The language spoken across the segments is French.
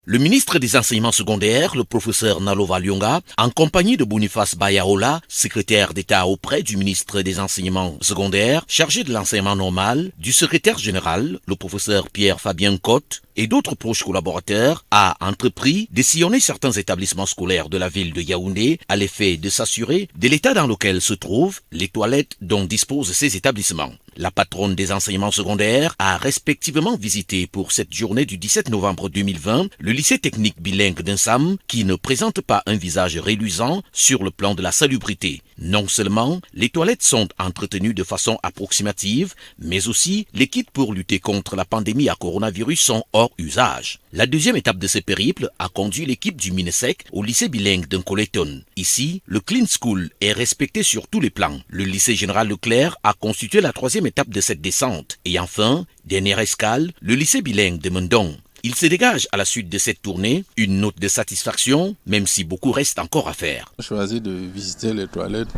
Le ministre des Enseignements secondaires, le professeur Nalova Lyonga, en compagnie de Boniface Bayaola, secrétaire d'État auprès du ministre des Enseignements secondaires, chargé de l'enseignement normal, du secrétaire général, le professeur Pierre-Fabien Cotte, et d'autres proches collaborateurs, a entrepris de sillonner certains établissements scolaires de la ville de Yaoundé à l'effet de s'assurer de l'état dans lequel se trouvent les toilettes dont disposent ces établissements. La patronne des enseignements secondaires a respectivement visité pour cette journée du 17 novembre 2020 le lycée technique bilingue d'Nsam qui ne présente pas un visage reluisant sur le plan de la salubrité. Non seulement les toilettes sont entretenues de façon approximative, mais aussi les kits pour lutter contre la pandémie à coronavirus sont hors usage. La deuxième étape de ce périple a conduit l'équipe du Minesec au lycée bilingue d'Nkoleton. Ici, le Clean School est respecté sur tous les plans. Le lycée général Leclerc a constitué la troisième étape de cette descente. Et enfin, dernière escale, le lycée bilingue de Mendong. Il se dégage à la suite de cette tournée une note de satisfaction, même si beaucoup reste encore à faire. J'ai choisi de visiter les toilettes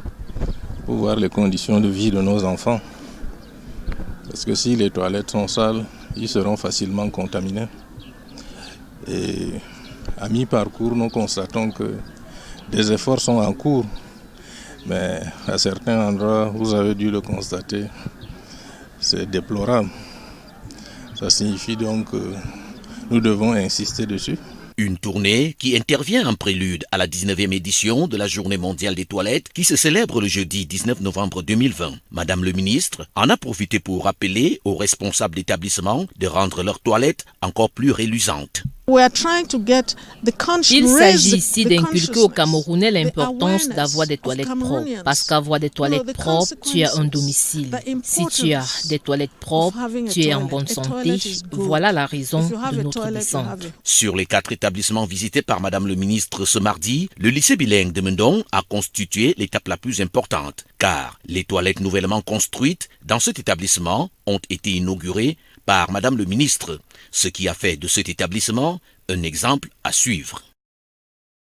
pour voir les conditions de vie de nos enfants. Parce que si les toilettes sont sales, ils seront facilement contaminés. Et à mi-parcours, nous constatons que des efforts sont en cours. Mais à certains endroits, vous avez dû le constater, c'est déplorable. Ça signifie donc que nous devons insister dessus. Une tournée qui intervient en prélude à la 19e édition de la Journée mondiale des toilettes qui se célèbre le jeudi 19 novembre 2020. Madame le ministre en a profité pour rappeler aux responsables d'établissements de rendre leurs toilettes encore plus reluisantes. Il s'agit ici d'inculquer aux Camerounais l'importance d'avoir des toilettes propres. Parce qu'avoir des toilettes propres, tu as un domicile. Si tu as des toilettes propres, tu es en bonne santé. Voilà la raison de notre descente. Sur les 4 établissements visités par Madame le ministre ce mardi, le lycée bilingue de Mendong a constitué l'étape la plus importante. Car les toilettes nouvellement construites dans cet établissement ont été inaugurées par Madame le ministre, ce qui a fait de cet établissement un exemple à suivre.